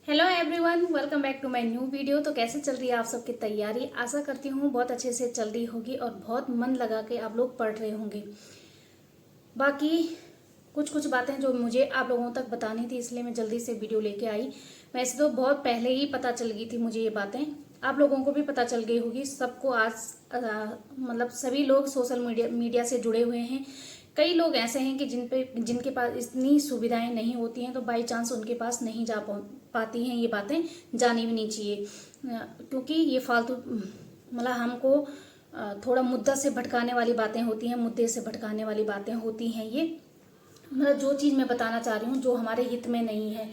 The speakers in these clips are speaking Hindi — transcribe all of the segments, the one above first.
Hello everyone, welcome back to my new video. तो कैसे चल रही है आप सबकी तैयारी? आशा करती हूँ बहुत अच्छे से चल रही होगी और बहुत मन लगा के आप लोग पढ़ रहे होंगे। बाकी कुछ कुछ बातें जो मुझे आप लोगों तक बतानी थी, इसलिए मैं जल्दी से वीडियो लेके आई। वैसे तो बहुत पहले ही पता चल गई थी मुझे ये बातें, आप लोगों को भी पता चल गई होगी। सबको आज मतलब सभी लोग सोशल मीडिया से जुड़े हुए हैं। कई लोग ऐसे हैं कि जिनके पास इतनी सुविधाएं नहीं होती हैं, तो बाई चांस उनके पास नहीं जा पाती हैं। ये बातें जानी भी नहीं चाहिए, क्योंकि ये फालतू मतलब हमको थोड़ा मुद्दा से भटकाने वाली बातें होती हैं, मुद्दे से भटकाने वाली बातें होती हैं। ये मतलब जो चीज़ मैं बताना चाह रही हूँ जो हमारे हित में नहीं है।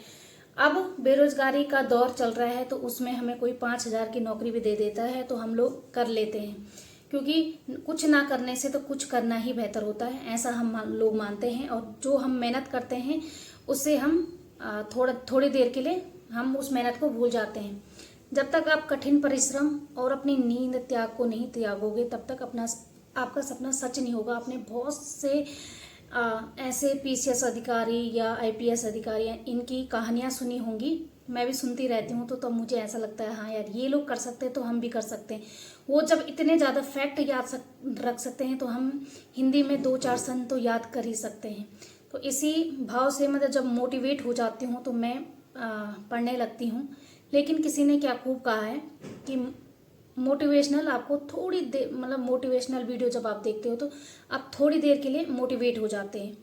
अब बेरोजगारी का दौर चल रहा है, तो उसमें हमें कोई 5,000 की नौकरी भी दे देता है तो हम लोग कर लेते हैं, क्योंकि कुछ ना करने से तो कुछ करना ही बेहतर होता है, ऐसा हम लोग मानते हैं। और जो हम मेहनत करते हैं उससे हम थोड़ी देर के लिए हम उस मेहनत को भूल जाते हैं। जब तक आप कठिन परिश्रम और अपनी नींद त्याग को नहीं त्यागोगे, तब तक आपका सपना सच नहीं होगा। आपने बहुत से ऐसे पीसीएस अधिकारी या आईपीएस अधिकारी इनकी कहानियां सुनी होंगी, मैं भी सुनती रहती हूँ। तो तब मुझे ऐसा लगता है, हाँ यार, ये लोग कर सकते हैं तो हम भी कर सकते हैं। वो जब इतने ज़्यादा फैक्ट रख सकते हैं, तो हम हिंदी में 2-4 सन तो याद कर ही सकते हैं। तो इसी भाव से मतलब जब मोटिवेट हो जाती हूँ तो मैं पढ़ने लगती हूँ। लेकिन किसी ने क्या खूब कहा है कि मोटिवेशनल आपको थोड़ी देर मतलब मोटिवेशनल वीडियो जब आप देखते हो तो आप थोड़ी देर के लिए मोटिवेट हो जाते हैं,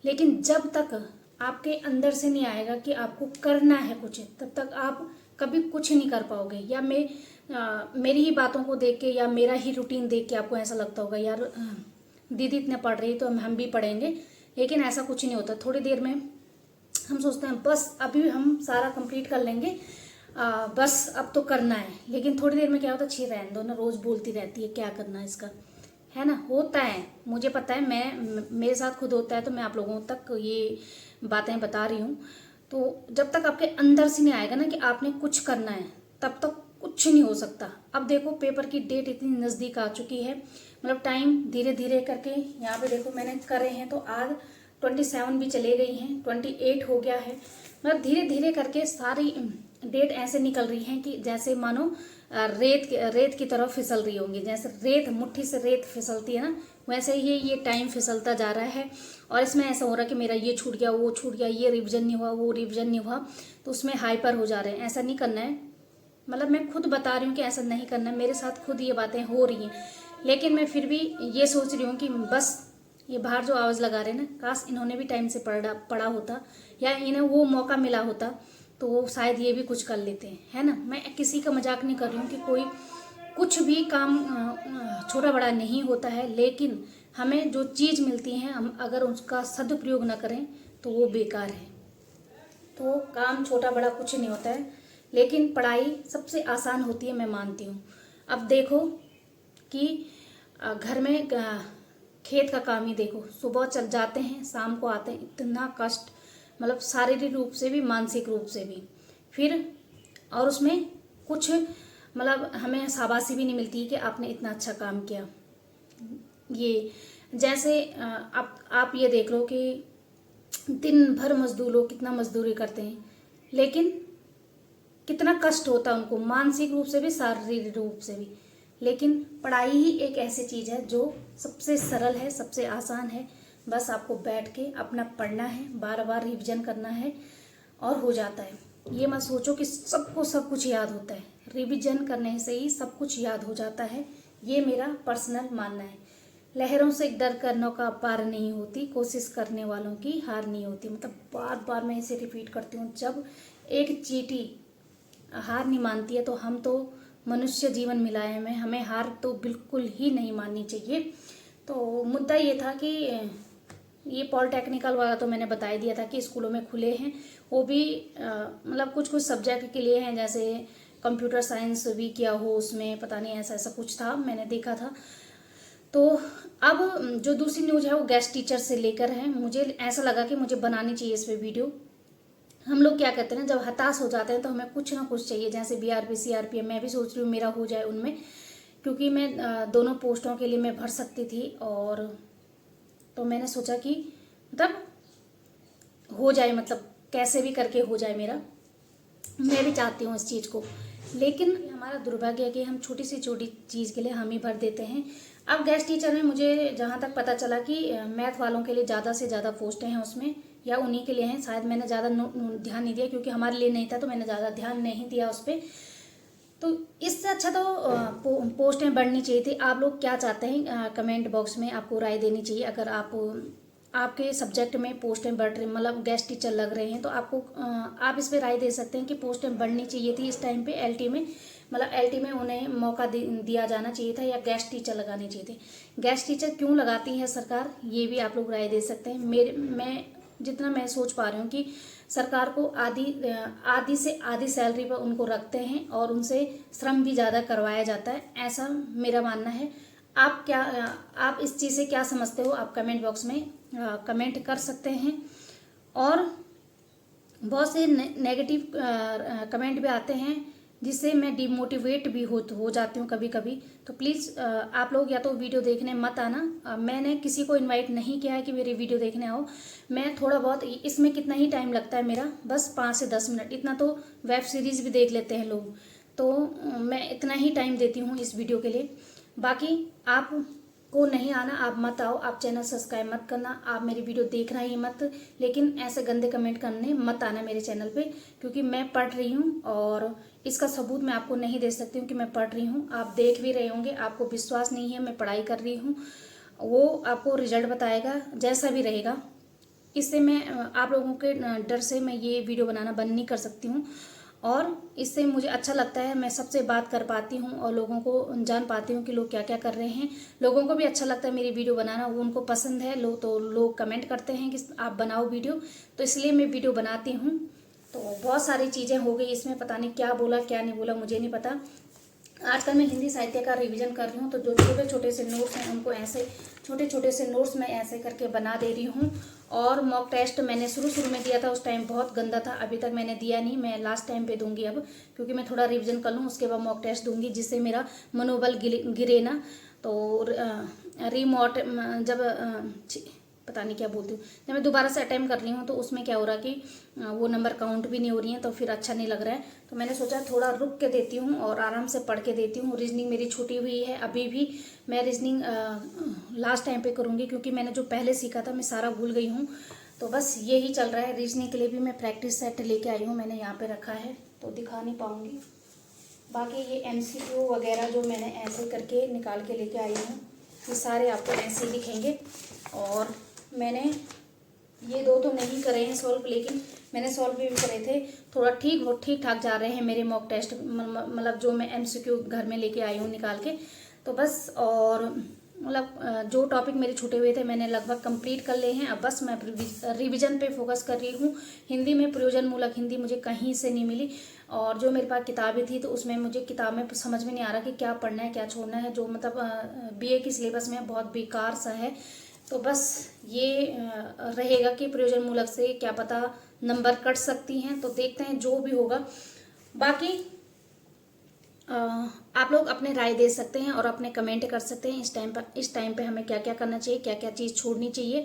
लेकिन जब तक आपके अंदर से नहीं आएगा कि आपको करना है कुछ, तब तक आप कभी कुछ नहीं कर पाओगे। या मेरी ही बातों को देख के या मेरा ही रूटीन देख के आपको ऐसा लगता होगा, यार दीदी इतने पढ़ रही है तो हम भी पढ़ेंगे, लेकिन ऐसा कुछ नहीं होता। थोड़ी देर में हम सोचते हैं बस अभी हम सारा कंप्लीट कर लेंगे, बस अब तो करना है। लेकिन थोड़ी देर में क्या होता है, छी रहने दो ना, रोज बोलती रहती है, क्या करना है इसका, है ना। होता है, मुझे पता है, मेरे साथ खुद होता है, तो मैं आप लोगों तक ये बातें बता रही हूँ। तो जब तक आपके अंदर से नहीं आएगा ना कि आपने कुछ करना है, तब तक कुछ नहीं हो सकता। अब देखो पेपर की डेट इतनी नज़दीक आ चुकी है, मतलब टाइम धीरे धीरे करके यहाँ पे देखो मैंने करे हैं तो आज 27 भी चले गई हैं, 28 हो गया है। मतलब धीरे धीरे करके सारी डेट ऐसे निकल रही हैं कि जैसे मानो रेत की तरफ फिसल रही होंगी। जैसे रेत मुट्ठी से रेत फिसलती है ना, वैसे ही ये टाइम फिसलता जा रहा है। और इसमें ऐसा हो रहा है कि मेरा ये छूट गया, वो छूट गया, ये रिवीजन नहीं हुआ, वो रिवीजन नहीं हुआ, तो उसमें हाइपर हो जा रहे हैं। ऐसा नहीं करना है, मतलब मैं खुद बता रही हूँ कि ऐसा नहीं करना है, मेरे साथ खुद ये बातें हो रही हैं। लेकिन मैं फिर भी ये सोच रही हूँ कि बस ये बाहर जो आवाज़ लगा रहे हैं ना, काश इन्होंने भी टाइम से पढ़ा होता या इन्हें वो मौका मिला होता, तो वो शायद ये भी कुछ कर लेते हैं, है ना। मैं किसी का मजाक नहीं कर रही हूँ कि कोई कुछ भी काम छोटा बड़ा नहीं होता है, लेकिन हमें जो चीज़ मिलती है हम अगर उसका सदुपयोग न करें तो वो बेकार है। तो काम छोटा बड़ा कुछ नहीं होता है, लेकिन पढ़ाई सबसे आसान होती है, मैं मानती हूँ। अब देखो कि घर में खेत का काम ही देखो, सुबह चल जाते हैं शाम को आते हैं, इतना कष्ट, मतलब शारीरिक रूप से भी मानसिक रूप से भी। फिर और उसमें कुछ मतलब हमें शाबाशी भी नहीं मिलती कि आपने इतना अच्छा काम किया। ये जैसे आप ये देख लो कि दिन भर मजदूर लोग कितना मजदूरी करते हैं, लेकिन कितना कष्ट होता है उनको, मानसिक रूप से भी शारीरिक रूप से भी। लेकिन पढ़ाई ही एक ऐसी चीज़ है जो सबसे सरल है, सबसे आसान है। बस आपको बैठ के अपना पढ़ना है, बार बार रिवीजन करना है और हो जाता है। ये मत सोचो कि सबको सब कुछ याद होता है, रिवीजन करने से ही सब कुछ याद हो जाता है। ये मेरा पर्सनल मानना है। लहरों से डर कर नौका पार नहीं होती, कोशिश करने वालों की हार नहीं होती। मतलब बार बार मैं इसे रिपीट करती हूँ। जब एक चींटी हार नहीं मानती है तो हम तो मनुष्य जीवन मिला है हमें, हार तो बिल्कुल ही नहीं माननी चाहिए। तो मुद्दा ये था कि ये पॉलिटेक्निकल वाला तो मैंने बता ही दिया था कि स्कूलों में खुले हैं, वो भी मतलब कुछ कुछ सब्जेक्ट के लिए हैं, जैसे कंप्यूटर साइंस भी किया हो उसमें, पता नहीं ऐसा ऐसा कुछ था, मैंने देखा था। तो अब जो दूसरी न्यूज़ है वो गेस्ट टीचर से लेकर है। मुझे ऐसा लगा कि मुझे बनानी चाहिए इस पर वीडियो। हम लोग क्या कहते हैं ना, जब हताश हो जाते हैं तो हमें कुछ ना कुछ चाहिए, जैसे बीआरपी सीआरपीएफ मैं भी सोच रही हूँ मेरा हो जाए उनमें, क्योंकि मैं दोनों पोस्टों के लिए मैं भर सकती थी। और तो मैंने सोचा कि मतलब हो जाए, मतलब कैसे भी करके हो जाए मेरा। मैं भी चाहती हूँ इस चीज़ को, लेकिन हमारा दुर्भाग्य है कि हम छोटी से छोटी चीज़ के लिए हम ही भर देते हैं। अब गेस्ट टीचर में मुझे जहाँ तक पता चला कि मैथ वालों के लिए ज़्यादा से ज़्यादा पोस्टें हैं उसमें, या उन्हीं के लिए हैं। शायद मैंने ज़्यादा ध्यान नहीं दिया, क्योंकि हमारे लिए नहीं था तो मैंने ज़्यादा ध्यान नहीं दिया उस पर। तो इससे अच्छा तो पोस्टें बढ़नी चाहिए थी। आप लोग क्या चाहते हैं कमेंट बॉक्स में आपको राय देनी चाहिए। अगर आपके सब्जेक्ट में पोस्टें बढ़ रही, मतलब गेस्ट टीचर लग रहे हैं, तो आप इस पे राय दे सकते हैं कि पोस्टें बढ़नी चाहिए थी इस टाइम पे एलटी में, मतलब एलटी में उन्हें मौका दिया जाना चाहिए था, या गेस्ट टीचर लगाने चाहिए थे। गेस्ट टीचर क्यों लगाती है सरकार, ये भी आप लोग राय दे सकते हैं। मैं जितना मैं सोच पा रही हूँ कि सरकार को आधी से आधी सैलरी पर उनको रखते हैं और उनसे श्रम भी ज़्यादा करवाया जाता है, ऐसा मेरा मानना है। आप इस चीज़ से क्या समझते हो, आप कमेंट बॉक्स में कमेंट कर सकते हैं। और बहुत से नेगेटिव कमेंट भी आते हैं, जिससे मैं डिमोटिवेट भी हो जाती हूँ कभी कभी। तो प्लीज़ आप लोग या तो वीडियो देखने मत आना। मैंने किसी को इनवाइट नहीं किया है कि मेरी वीडियो देखने आओ। मैं थोड़ा बहुत, इसमें कितना ही टाइम लगता है मेरा, बस 5 से 10 मिनट, इतना तो वेब सीरीज़ भी देख लेते हैं लोग। तो मैं इतना ही टाइम देती हूँ इस वीडियो के लिए। बाकी आप को नहीं आना, आप मत आओ, आप चैनल सब्सक्राइब मत करना, आप मेरी वीडियो देखना ही मत, लेकिन ऐसे गंदे कमेंट करने मत आना मेरे चैनल पे, क्योंकि मैं पढ़ रही हूँ और इसका सबूत मैं आपको नहीं दे सकती हूँ कि मैं पढ़ रही हूँ। आप देख भी रहे होंगे, आपको विश्वास नहीं है मैं पढ़ाई कर रही हूँ, वो आपको रिजल्ट बताएगा जैसा भी रहेगा। इससे मैं आप लोगों के डर से मैं ये वीडियो बनाना बंद नहीं कर सकती हूँ, और इससे मुझे अच्छा लगता है, मैं सबसे बात कर पाती हूँ और लोगों को जान पाती हूँ कि लोग क्या क्या कर रहे हैं। लोगों को भी अच्छा लगता है मेरी वीडियो बनाना, वो उनको पसंद है, लोग कमेंट करते हैं कि आप बनाओ वीडियो, तो इसलिए मैं वीडियो बनाती हूँ। तो बहुत सारी चीज़ें हो गई इसमें, पता नहीं क्या बोला क्या नहीं बोला, मुझे नहीं पता। आजकल मैं हिंदी साहित्य का रिवीजन कर रही हूँ, तो जो छोटे छोटे से नोट्स हैं उनको ऐसे छोटे छोटे से नोट्स मैं ऐसे करके बना दे रही हूँ। और मॉक टेस्ट मैंने शुरू में दिया था, उस टाइम बहुत गंदा था, अभी तक मैंने दिया नहीं, मैं लास्ट टाइम पे दूंगी अब, क्योंकि मैं थोड़ा रिवीजन कर लूँ, उसके बाद मॉक टेस्ट दूंगी, जिससे मेरा मनोबल गिरे ना। तो रिमोट जब पता नहीं क्या बोलती हूँ, जब मैं दोबारा से अटेम्प्ट कर रही हूँ तो उसमें क्या हो रहा है कि वो नंबर काउंट भी नहीं हो रही हैं, तो फिर अच्छा नहीं लग रहा है। तो मैंने सोचा थोड़ा रुक के देती हूँ और आराम से पढ़ के देती हूँ। रीजनिंग मेरी छूटी हुई है, अभी भी मैं रीजनिंग लास्ट टाइम पे करूँगी, क्योंकि मैंने जो पहले सीखा था मैं सारा भूल गई हूँ। तो बस यही चल रहा है। रीजनिंग के लिए भी मैं प्रैक्टिस सेट लेके आई हूँ, मैंने यहाँ पर रखा है तो दिखा नहीं पाऊँगी। बाकी ये MCQ वगैरह जो मैंने ऐसे करके निकाल के लेके आई हूँ, ये सारे आपको ऐसे दिखेंगे। और मैंने ये दो तो नहीं करे हैं सॉल्व, लेकिन मैंने सॉल्व भी करे थे। थोड़ा ठीक ठाक जा रहे हैं मेरे मॉक टेस्ट, मतलब जो मैं MCQ घर में लेके आई हूँ निकाल के। तो बस, और मतलब जो टॉपिक मेरे छूटे हुए थे मैंने लगभग कंप्लीट कर लिए हैं। अब बस मैं रिवीजन पे फोकस कर रही हूँ। हिंदी में प्रयोजन मूलक हिंदी मुझे कहीं से नहीं मिली, और जो मेरे पास किताबें थी तो उसमें मुझे किताब में समझ में नहीं आ रहा कि क्या पढ़ना है क्या छोड़ना है, जो मतलब BA की सिलेबस में बहुत बेकार सा है। तो बस ये रहेगा कि प्रयोजन मूलक से क्या पता नंबर कट सकती हैं, तो देखते हैं जो भी होगा। बाकी आप लोग अपने राय दे सकते हैं और अपने कमेंट कर सकते हैं इस टाइम पे हमें क्या क्या करना चाहिए, क्या क्या चीज़ छोड़नी चाहिए।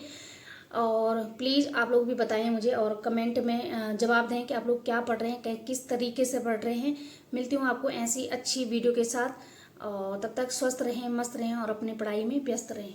और प्लीज़ आप लोग भी बताएं मुझे, और कमेंट में जवाब दें कि आप लोग क्या पढ़ रहे हैं, किस तरीके से पढ़ रहे हैं। मिलती हूँ आपको ऐसी अच्छी वीडियो के साथ, और तब तक स्वस्थ रहें, मस्त रहें और अपनी पढ़ाई में व्यस्त रहें।